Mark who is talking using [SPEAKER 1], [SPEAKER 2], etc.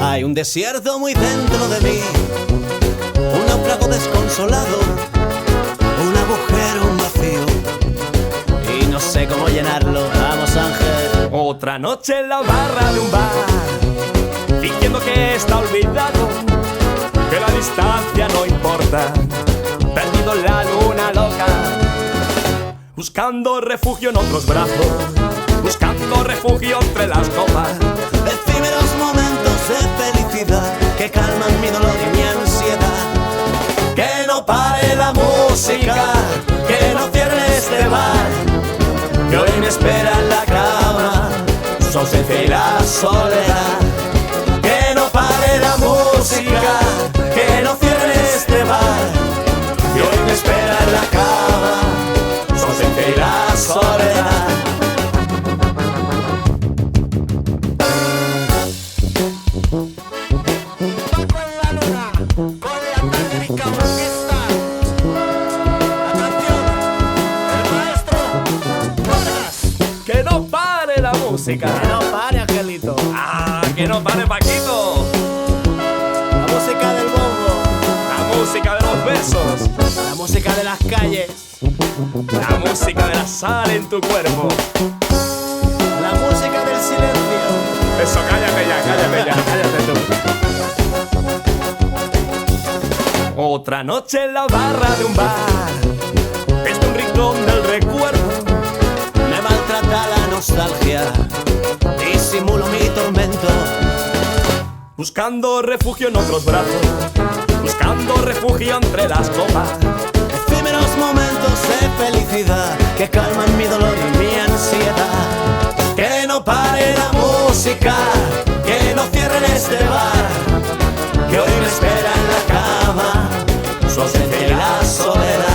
[SPEAKER 1] Hay un desierto muy dentro de mí, un náufrago desconsolado, un agujero, un vacío, y no sé cómo llenarlo. Vamos, Ángel.
[SPEAKER 2] Otra noche en la barra de un bar, fingiendo que está olvidado, que la distancia no importa, perdido en la luna loca, buscando refugio en otros brazos, buscando refugio entre las copas.
[SPEAKER 1] Efímeros momentos de felicidad que calman mi dolor y mi ansiedad. Que no pare la música, que no cierre este bar, que hoy me espera en la cama su ausencia y la soledad. Que no pare la música, que no cierre este bar, que hoy me espera en la cama su ausencia y la soledad.
[SPEAKER 2] Que no pare la música.
[SPEAKER 1] Que no pare, Angelito.
[SPEAKER 2] Ah, que no pare, Paquito.
[SPEAKER 1] La música del bombo,
[SPEAKER 2] La música de los besos,
[SPEAKER 1] la música de las calles,
[SPEAKER 2] la música de la sal en tu cuerpo.
[SPEAKER 1] la música del silencio.
[SPEAKER 2] Eso, cállate ya, cállate tú. Otra noche en la barra de un bar, es un rincón del recuerdo.
[SPEAKER 1] Me maltrata la nostalgia, disimulo mi tormento.
[SPEAKER 2] Buscando refugio en otros brazos, buscando refugio entre las copas.
[SPEAKER 1] Efímeros momentos de felicidad que calman mi dolor y mi ansiedad. Que no pare la música, que no cierren este bar, que hoy me espera en la cama su ausencia y la soledad.